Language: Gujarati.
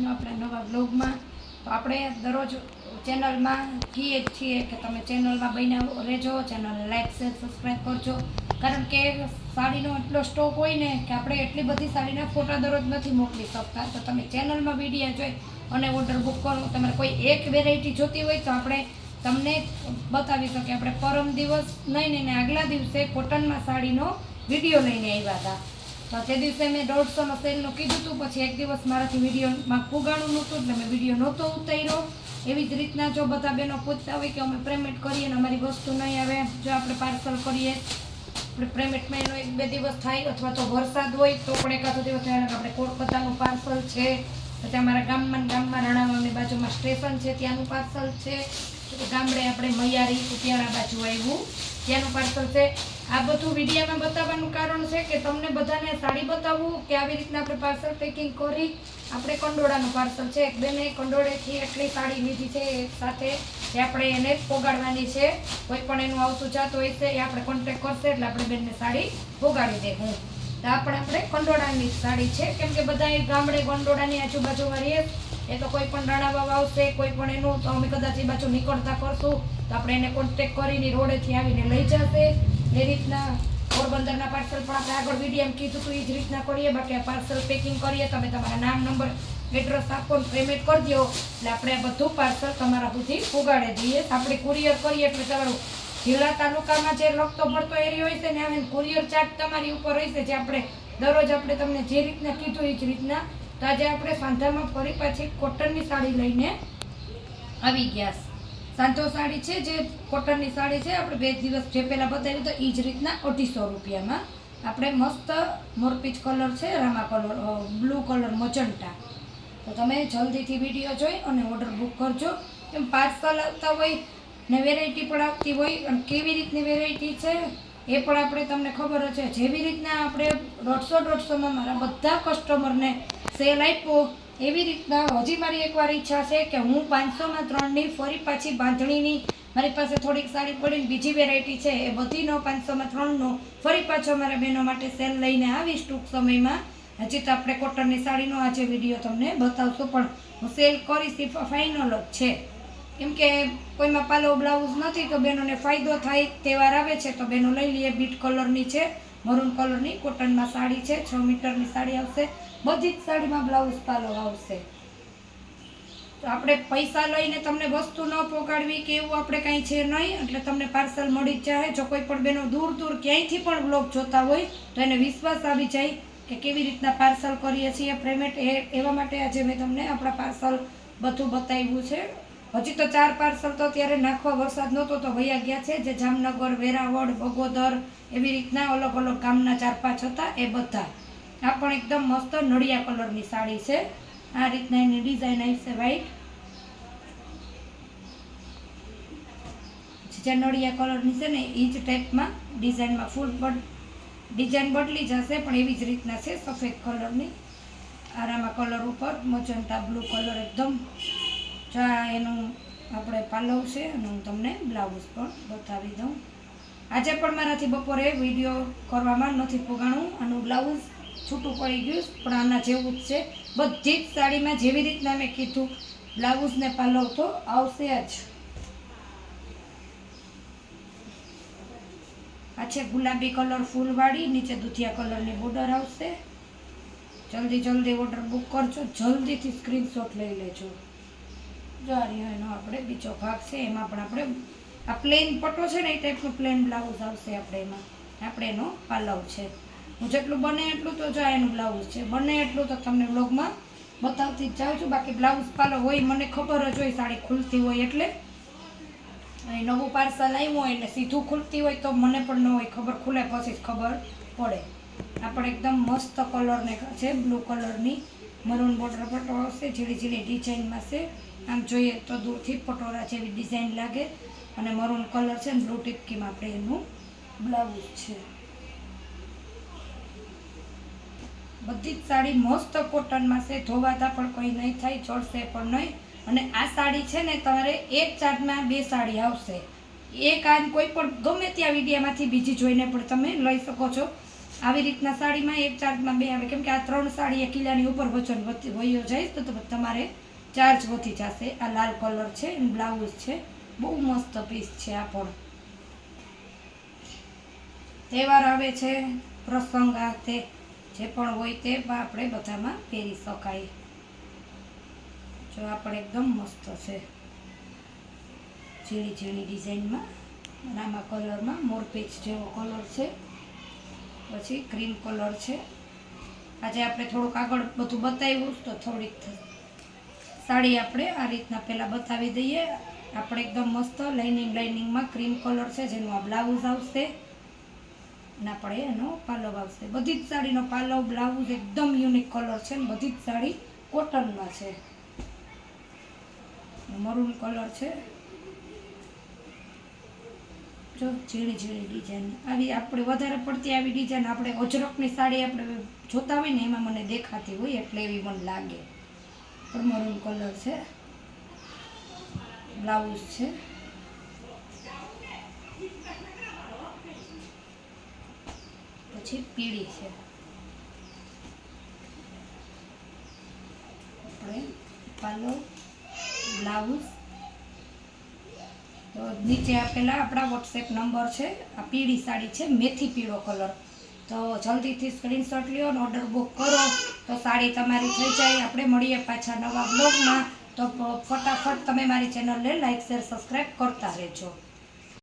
આજનો આપણા નવા બ્લોગમાં. તો આપણે દરરોજ ચેનલમાં કહીએ જ છીએ કે તમે ચેનલમાં બન્યા રહેજો, ચેનલને લાઈક શેર સબસ્ક્રાઈબ કરજો. કારણ કે સાડીનો એટલો સ્ટોક હોય ને કે આપણે એટલી બધી સાડીના ફોટા દરરોજ નથી મોકલી શકતા. તો તમે ચેનલમાં વિડીયો જોઈ અને ઓર્ડર બુક કરો. તમારે કોઈ એક વેરાયટી જોતી હોય તો આપણે તમને બતાવી શકીએ. આપણે પરમ દિવસ નહીં ને આગલા દિવસે કોટનમાં સાડીનો વિડીયો લઈને આવ્યા હતા. તો તે દિવસે મેં 150નો સેલનું કીધું હતું. પછી એક દિવસ મારાથી વિડીયોમાં પુગાણું નહોતું એટલે મેં વિડીયો નહોતો ઉતાર્યો. એવી જ રીતના જો બધા બહેનો પૂછતા હોય કે અમે પેમેન્ટ કરીએ ને અમારી વસ્તુ નહીં આવે, જો આપણે પાર્સલ કરીએ આપણે પેમેન્ટમાં એનો 1-2 દિવસ થાય, અથવા તો વરસાદ હોય તો પણ એકાદો દિવસ થાય. આપણે કોલકાતાનું પાર્સલ છે, પછી અમારા ગામમાં રાણાવાની બાજુમાં સ્ટેશન છે ત્યાંનું પાર્સલ છે, ગામડે આપણે મૈયારી કુતિયાણા બાજુ આવ્યું ત્યાંનું પાર્સલ છે. આ બધું વિડીયોમાં બતાવવાનું કારણ છે કે તમને બધાને સાડી બતાવવું કે આવી રીતના આપણે પાર્સલ પેકિંગ કરી. આપણે કંડોળાનું પાર્સલ છે, એક બેને કંડોળેથી એટલી સાડી લીધી છે એક સાથે, એ આપણે એને પોગાડવાની છે. કોઈ પણ એનું આવતું જાતું હોય છે એ આપણે કોન્ટેક્ટ કરશે એટલે આપણે બેનને સાડી પોગાડી દે. તો આપણે કંડોળાની સાડી છે, કેમ કે બધા ગામડે કંડોળાની આજુબાજુમાં રહીએ એ તો કોઈ પણ રાણાવાવ આવશે, કોઈ પણ એનું તો અમે કદાચ એ બાજુ નીકળતા કરશું તો આપણે એને કોન્ટેક્ટ કરીને રોડેથી આવીને લઈ જશે. એ રીતના પોરબંદરના પાર્સલ પણ આપણે આગળ વિડીયોમાં કીધું હતું એ જ રીતના કરીએ. બાકી આ પાર્સલ પેકિંગ કરીએ, તમે તમારા નામ નંબર એડ્રેસ આપો ને પેમેન્ટ કરી દો એટલે આપણે આ બધું પાર્સલ તમારા સુધી પુગાડી દઈએ. આપણે કુરિયર કરીએ એટલે તમારું જિલ્લા તાલુકામાં જે લખતો પડતો એરિયો હોય છે ને આવે કુરિયર ચાર્જ તમારી ઉપર રહેશે. જે આપણે દરરોજ આપણે તમને જે રીતના કીધું એ જ રીતના. તો આજે આપણે સાંધામાં ફરી પાછી કોટનની સાડી લઈને આવી ગયા. સાંધો સાડી છે જે કોટનની સાડી છે, આપણે 2 દિવસ જે પહેલાં બતાવ્યું તો એ જ રીતના 250 રૂપિયામાં. આપણે મસ્ત મોરપીચ કલર છે, રામા કલર, બ્લુ કલર, મજંટા. તો તમે જલ્દીથી વિડીયો જોઈ અને ઓર્ડર બુક કરજો. એમ પાર્સલ આવતા હોય ને વેરાયટી પણ આવતી હોય, અને કેવી રીતની વેરાયટી છે એ પણ આપણે તમને ખબર છે. જેવી રીતના આપણે 150-150માં મારા બધા કસ્ટમરને સેલ આપ્યો એવી રીતના હજી મારી એકવાર ઈચ્છા છે કે હું 500માં 3ની ફરી પાછી બાંધણીની મારી પાસે થોડીક સાડી પડીને બીજી વેરાયટી છે એ બધીનો 500માં 3નો ફરી પાછો મારા બહેનો માટે સેલ લઈને આવીશ ટૂંક સમયમાં. હજી તો આપણે કોટનની સાડીનો આજે વિડીયો તમને બતાવશું, પણ હું સેલ કરીશ એ ફાઇનલ જ છે. કેમ કે કોઈમાં પાલો બ્લાઉઝ નથી તો બહેનોને ફાયદો થાય. તહેવાર આવે છે તો બહેનો લઈ લઈએ. બીટ કલરની છે, મરૂન કલરની કોટનમાં સાડી છે, 6 મીટરની સાડી આવશે. બધી જ સાડીમાં બ્લાઉઝ પાલો આવશે. તો આપણે પૈસા લઈને તમને વસ્તુ ન પહોંચાડવી કે એવું આપણે કાંઈ છે નહીં, એટલે તમને પાર્સલ મળી જ જાય. જો કોઈ પણ બહેનો દૂર ક્યાંયથી પણ બ્લોગ જોતા હોય તો એને વિશ્વાસ આવી જાય કે કેવી રીતના પાર્સલ કરીએ છીએ પેમેન્ટ. એવા માટે આજે મેં તમને આપણા પાર્સલ બધું બતાવ્યું છે. હજી તો 4 પાર્સલ તો અત્યારે નાખવા વરસાદ નહોતો તો વયા ગયા છે, જે જામનગર, વેરાવળ, બગોદર એવી રીતના અલગ અલગ ગામના 4-5 હતા એ બધા. આ પણ એકદમ મસ્ત નળિયા કલરની સાડી છે. આ રીતના એની ડિઝાઇન આવી છે વ્હાઈટ, જે નળિયા કલરની છે ને એ જ ટાઈપમાં ડિઝાઇનમાં ફૂલ ડિઝાઇન બદલી જશે પણ એવી જ રીતના છે. સફેદ કલરની આરામાં કલર ઉપર મજંટા બ્લુ કલર એકદમ એનું આપણે પાલવ છે અને હું તમને બ્લાઉઝ પણ બતાવી દઉં. આજે પણ મારાથી બપોરે વિડીયો કરવામાં નથી પોગાણું. આનું બ્લાઉઝ છૂટું પડી ગયું પણ આના જેવું જ છે. બધી જ સાડીમાં જેવી રીતના મેં કીધું બ્લાઉઝ ને પાલવ તો આવશે જ. આ છે ગુલાબી કલર ફૂલવાળી, નીચે દુધિયા કલરની બોર્ડર આવશે. જલ્દી ઓર્ડર બુક કરજો, જલ્દીથી સ્ક્રીનશોટ લઈ લેજો. જો એનો આપણે બીજો ભાગ છે એમાં પણ આપણે આ પ્લેન પટ્ટો છે ને એ ટાઈપનું પ્લેન બ્લાઉઝ આવશે. આપણે એનો પાલવ છે. હું જેટલું બને એટલું તો જો એનું બ્લાઉઝ છે, બને એટલું તો તમને વ્લોગમાં બતાવતી જ જાઉં છું. બાકી બ્લાઉઝ પાલવ હોય મને ખબર જ હોય સાડી ખુલતી હોય એટલે. નવું પાર્સલ આવ્યું હોય એટલે સીધું ખુલતી હોય તો મને પણ ન હોય ખબર, ખુલે પછી જ ખબર પડે. આ પણ એકદમ મસ્ત કલરને છે, બ્લુ કલરની મરૂન બોર્ડર પટ્ટો આવશે, ઝીણી ડિઝાઇનમાં છે. આમ જોઈએ તો દૂરથી પટોરા જેવી ડિઝાઇન લાગે અને મરૂન કલર છે ને બ્લુ ટીપકીમાં આપણે એનું બ્લાઉઝ છે. બધી જ સાડી મસ્ત કોટનમાં છે, ધોવાતા પણ કંઈ નહીં થાય, ચડશે પણ નહીં. અને આ સાડી છે ને તમારે એક ચાર્જમાં 2 સાડી આવશે. એક આન કોઈ પણ ગમે ત્યાં વિડીયામાંથી બીજી જોઈને પણ તમે લઈ શકો છો. આવી રીતના સાડીમાં એક ચાર્જમાં બે આવે, કેમ કે આ 3 સાડી 1 કિલ્લાની ઉપર વજન વયો જાય તો તમારે ચાર્જ વધી જશે. આ લાલ કલર છે, બ્લાઉઝ છે, બહુ મસ્ત પીસ છે. આ પણ તહેવાર આવે છે, પ્રસંગ તે જે પણ હોય તે આપણે બધામાં પહેરી શકાય. જો આ પણ એકદમ મસ્ત છે, ઝીણી ઝીણી ડિઝાઇનમાં, રામા કલરમાં મોરપીંછ જેવો કલર છે, પછી ક્રીમ કલર છે. આજે આપણે થોડુંક આગળ બધું બતાવ્યું તો થોડીક સાડી આપણે આ રીતના પહેલાં બતાવી દઈએ. આપણે એકદમ મસ્ત લાઇનિંગમાં ક્રીમ કલર છે, જેનું આ બ્લાઉઝ આવશે અને આપણે એનો પાલવ આવશે. બધી જ સાડીનો પાલવ બ્લાઉઝ એકદમ યુનિક કલર છે ને બધી જ સાડી કોટનમાં છે. મરૂન કલર છે, જો ઝીણી ઝીણી ડિઝાઇન આવી આપણે વધારે પડતી આવી ડિઝાઇન આપણે અજરકની સાડી આપણે જોતા હોય ને એમાં મને દેખાતી હોય એટલે એવી મને લાગે. પણ મરૂન કલર છે, બ્લાઉઝ છે, પછી પીળી છે. આપણે પાલો બ્લાઉઝ તો નીચે આપેલા આપણા વોટ્સએપ નંબર છે. આ પીળી સાડી છે, મેથી પીળો કલર. તો જલ્દીથી સ્ક્રીનશોટ લ્યો અને ઓર્ડર બુક કરો તો સાડી તમારી થઈ જાય. આપણે મળીએ પાછા નવા બ્લોગમાં. તો ફટાફટ તમે મારી ચેનલને લાઈક શેર સબસ્ક્રાઈબ કરતા રહેજો.